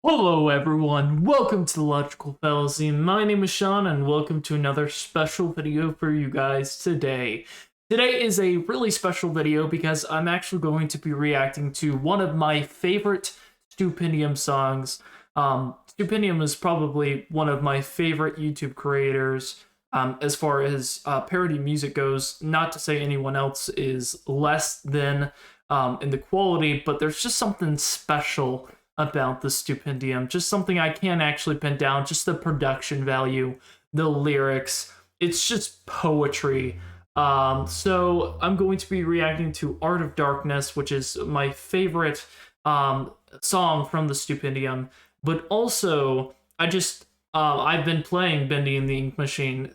Hello everyone, welcome to the Logical Fallacy. My name is Sean and welcome to another special video for you guys today. Today is a really special video because I'm actually going to be reacting to one of my favorite Stupendium songs. Stupendium is probably one of my favorite YouTube creators as far as parody music goes. Not to say anyone else is less than in the quality, but there's just something special about the Stupendium. Just something I can't actually pin down. Just the production value, the lyrics. It's just poetry. So I'm going to be reacting to Art of Darkness, which is my favorite song from the Stupendium. But also, I've been playing Bendy and the Ink Machine,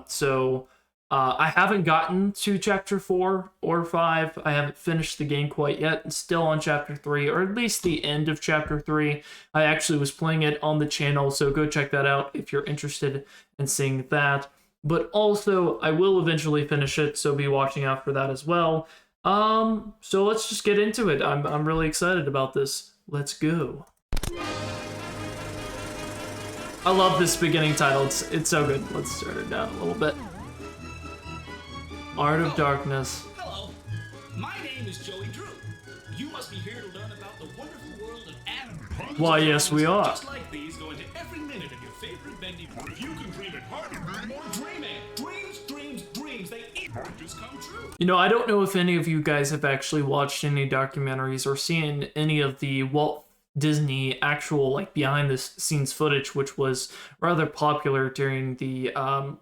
so I haven't gotten to chapter 4 or 5. I haven't finished the game quite yet. I'm still on chapter 3, or at least the end of chapter 3. I actually was playing it on the channel, so go check that out if you're interested in seeing that. But also, I will eventually finish it, so be watching out for that as well. So let's just get into it. I'm really excited about this. Let's go. I love this beginning title. It's so good. Let's start it down a little bit. Art of Darkness. Hello, my name is Joey Drew. You must be here to learn about the wonderful world of anime. Why, yes, we are. Just like these, go into every minute of your favorite bendy. If you can dream it harder, more dream it. Dreams. They just come true. You know, I don't know if any of you guys have actually watched any documentaries or seen any of the Walt Disney actual behind the scenes footage, which was rather popular during the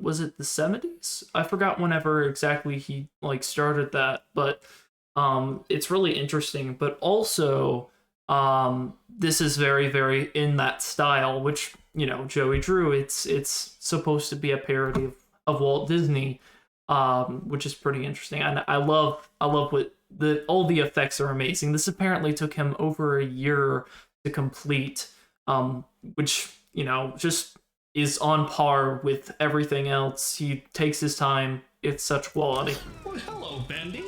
was it the 70s? I forgot whenever exactly he started that, but it's really interesting. But also this is very in that style, which, you know, Joey Drew, it's supposed to be a parody of Walt Disney, which is pretty interesting. And I love what all the effects are amazing. This apparently took him over a year to complete, which, you know, just is on par with everything else. He takes his time. It's such quality. Well, hello, Bendy.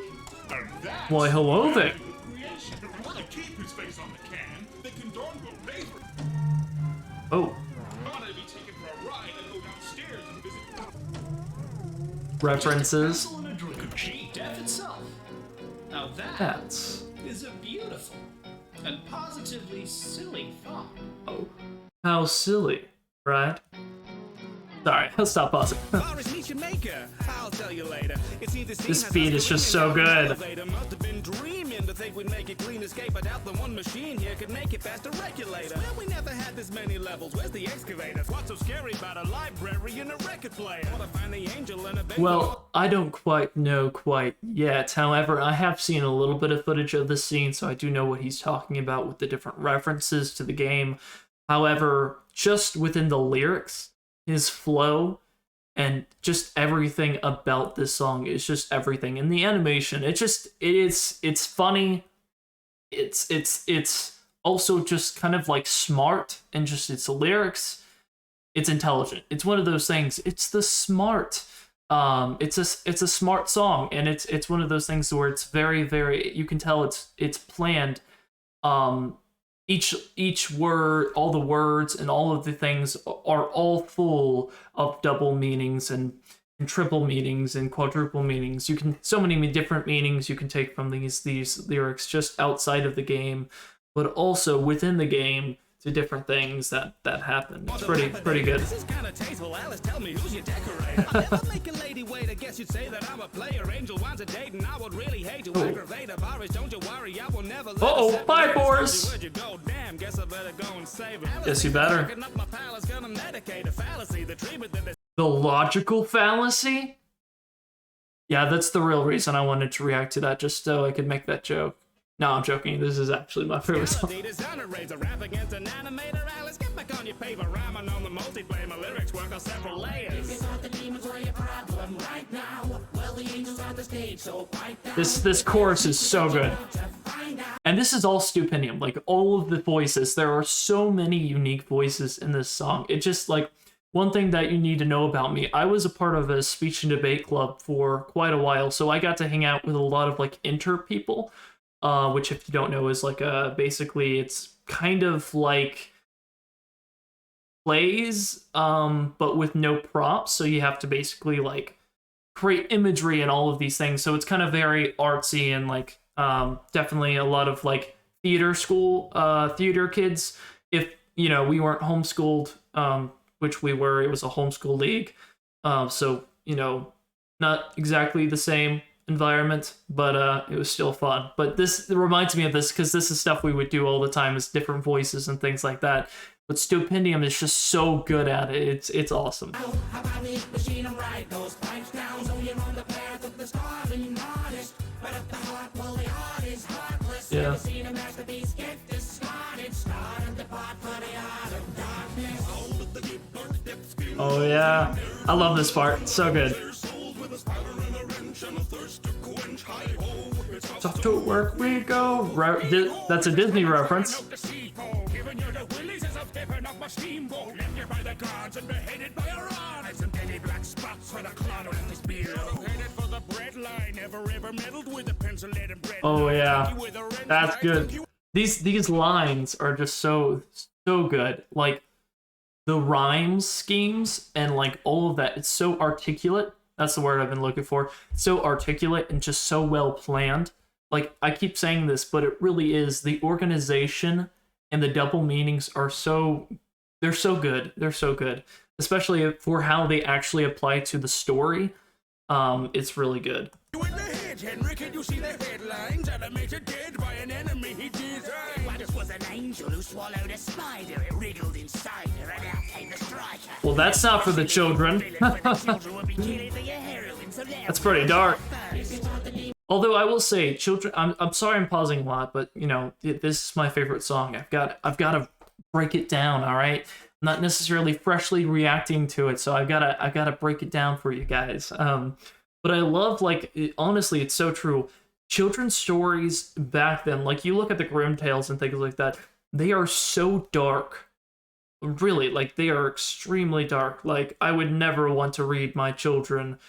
Why, hello there. Creation. If you want to keep his face on the can, they can darn go pay for it. Oh, I want to be taken for a ride and go downstairs and visit. references. Just a pencil and a drink. Gee, death itself. Now That's is a beautiful and positively silly thought. oh, how silly, right? Sorry, I'll stop pausing. This beat is just so good. Must have been dreaming to think we'd make it clean escape, but out the one machine here could make it faster regulator. Well, we never had this many levels. Where's the excavator? What's so scary about a library and a record player? Wanna find the angel and a Well, I don't quite know quite yet. However, I have seen a little bit of footage of this scene, so I do know what he's talking about with the different references to the game. However, just within the lyrics, his flow, and just everything about this song is just everything. And the animation, it's funny. It's also just kind of smart, and just its lyrics, it's intelligent. It's one of those things. It's the smart. It's a smart song, and it's one of those things where it's very, you can tell it's planned. Each word, all the words and all of the things are all full of double meanings and triple meanings and quadruple meanings. You can so many different meanings you can take from these lyrics just outside of the game, but also within the game to different things that happen. It's pretty good. This is kind of tasteful. Alice, tell me who's your decorator. I'll never make a lady wait. I guess you'd say that I'm a player. Angel wants a date, and I would really hate to aggravate her. Boris, don't you worry, I will never let Uh-oh, bye, Boris. Where'd you go? Damn, guess I better go and save her. Yes, you better. Up my pal is gonna medicate a fallacy. The treatment that they The logical fallacy? Yeah, that's the real reason I wanted to react to that, just so I could make that joke. No, I'm joking. This is actually my favorite song. rap against an animator. Alice, get back on your paper. Rhyming on the multiplayer. My lyrics work on several layers. This chorus is so good. And this is all Stupendium. All of the voices. There are so many unique voices in this song. It just one thing that you need to know about me, I was a part of a speech and debate club for quite a while, so I got to hang out with a lot of inter people. Which, if you don't know, is basically it's kind of like plays, but with no props, so you have to basically like create imagery and all of these things. So it's kind of very artsy and like definitely a lot of like theater kids. If you know, we weren't homeschooled, which we were, it was a homeschool league. So, you know, not exactly the same environment, but it was still fun. But this reminds me of this because this is stuff we would do all the time, is different voices and things like that. But Stupendium is just so good at it. It's awesome. Yeah. Oh yeah, I love this part. It's so good. Off to work we go. That's a Disney reference. Oh yeah, that's good. These lines are just so good. Like the rhyme schemes and like all of that. It's so articulate. That's the word I've been looking for. So articulate and just so well planned. Like I keep saying this, but it really is. The organization and the double meanings are they're so good. They're so good, especially for how they actually apply to the story. It's really good. Henry, can you see the headlines? Animated dead by an enemy he designed. Well, this was an angel who swallowed a spider. It wriggled inside her, and out came the striker. Well, that's not for the children. That's pretty dark. Although I will say, children, I'm sorry I'm pausing a lot, but you know, this is my favorite song. I've got to break it down. All right, I'm not necessarily freshly reacting to it, so I've got to break it down for you guys. But I love, like, honestly, it's so true. Children's stories back then, like, you look at the Grimm Tales and things like that, they are so dark. Really, like, they are extremely dark. Like, I would never want to read my children,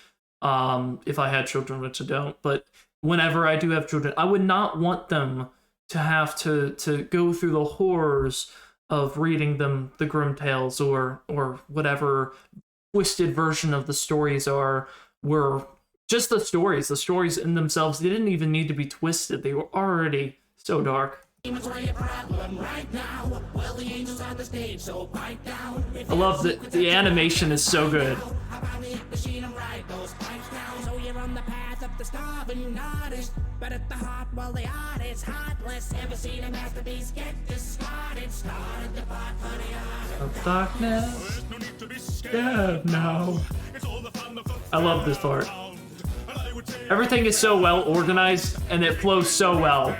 if I had children, which I don't. But whenever I do have children, I would not want them to have to go through the horrors of reading them the Grimm Tales or whatever twisted version of the stories were just the stories in themselves. They didn't even need to be twisted. They were already so dark. I love that the animation is so good. But at the heart, well, the art is heartless. Ever seen a masterpiece get discarded? Started the part for the art of darkness. No need to be scared now. I love this part. Everything is so well organized and it flows so well.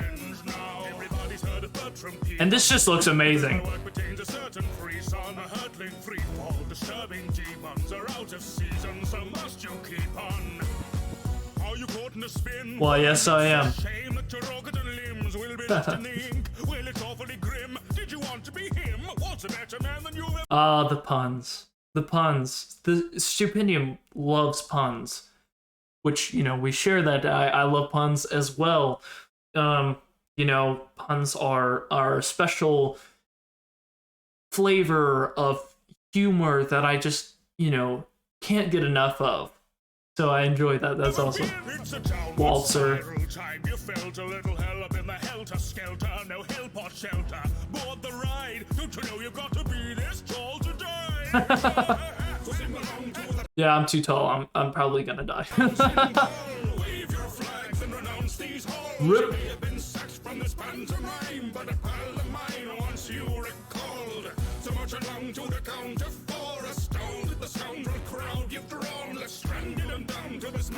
And this just looks amazing. Well, yes, I am. Ah, the puns. The puns. The Stupendium loves puns. Which, you know, we share that. I love puns as well. You know, puns are a special flavor of humor that I just, you know, can't get enough of. So I enjoy that. That's awesome. Waltzer. You felt a little hell up in the helter-skelter. No hellpot shelter. Board the ride. Don't you know you've got to be this tall to die? Yeah, I'm too tall. I'm probably gonna die. Rip.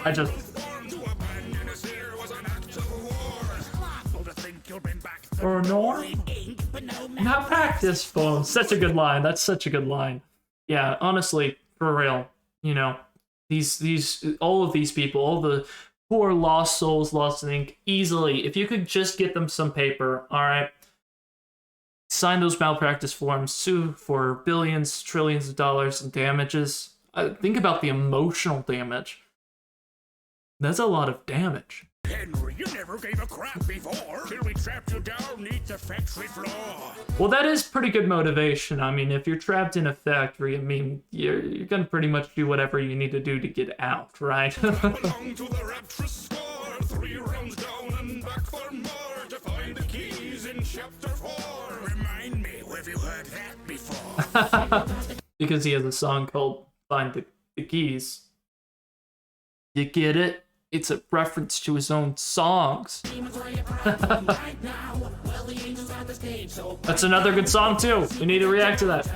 I just... Or Norm? Not practice for. Such a good line. That's such a good line. Yeah, honestly, for real. You know, all of these people, all the poor lost souls, lost in ink, easily, if you could just get them some paper, all right, sign those malpractice forms, sue for billions, trillions of dollars in damages. Think about the emotional damage. That's a lot of damage. Henry, you never gave a crap before. Till we trapped you down neath the factory floor. Well, that is pretty good motivation. I mean, if you're trapped in a factory, I mean, you're gonna pretty much do whatever you need to do to get out, right? Belong to the rapturous score. 3 rounds down and back for more. To find the keys in chapter 4. Remind me, have you heard that before? Because he has a song called Find the Keys. You get it? It's a reference to his own songs. That's another good song too. We need to react to that.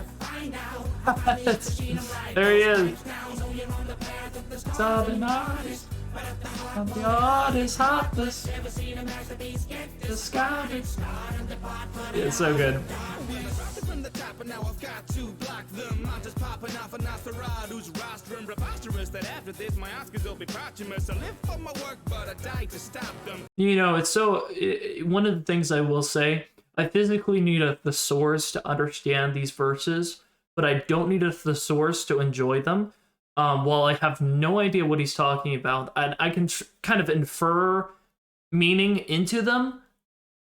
There he is. The artist heartless. The sky is... Yeah, it's so good. From the top, and now I've got to block them. I'm just popping off an Nosferatu's roster and preposterous that after this my Oscars will be posthumous. I live for my work, but I die to stop them. You know, it's so... one of the things I will say, I physically need a thesaurus to understand these verses, but I don't need a thesaurus to enjoy them. While I have no idea what he's talking about, I can kind of infer meaning into them,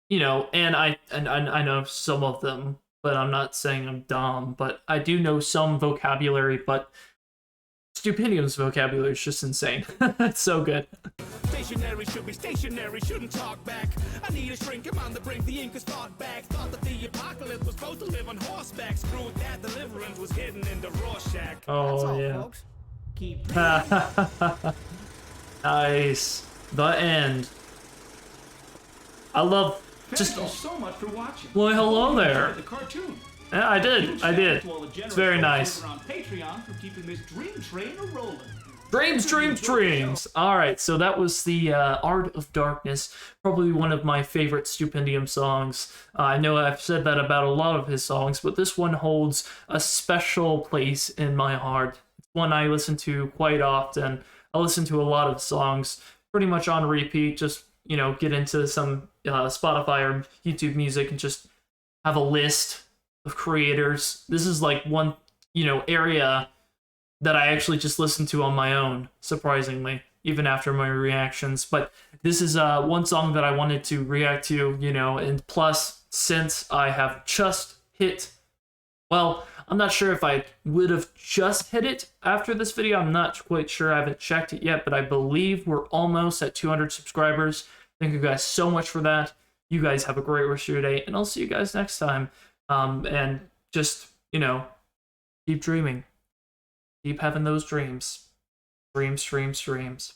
you know, and I know some of them, but I'm not saying I'm dumb, but I do know some vocabulary, but Stupendium's vocabulary is just insane. It's so good. Stationary should be stationary, shouldn't talk back. I need a shrink, I'm on the brink, the ink is fought back. Thought that the apocalypse was supposed to live on horseback. Screwed that, deliverance was hidden in the Rorschach. Oh, yeah. Folks. Keep Nice. The end. I love just... Thank you so much for watching. Well, hello there. The cartoon. Yeah, I did. To all the It's generous very folks nice. over on Patreon for keeping this dream train a-rolling. Dreams. All right, so that was the Art of Darkness, probably one of my favorite Stupendium songs. I know I've said that about a lot of his songs, but this one holds a special place in my heart. It's one I listen to quite often. I listen to a lot of songs pretty much on repeat, just, you know, get into some Spotify or YouTube music and just have a list of creators. This is like one, you know, area that I actually just listen to on my own, surprisingly, even after my reactions. But this is one song that I wanted to react to, you know, and plus, since I have just hit, well, I'm not sure if I would have just hit it after this video. I'm not quite sure. I haven't checked it yet, but I believe we're almost at 200 subscribers. Thank you guys so much for that. You guys have a great rest of your day, and I'll see you guys next time. And just, you know, keep dreaming. Keep having those dreams. Dreams.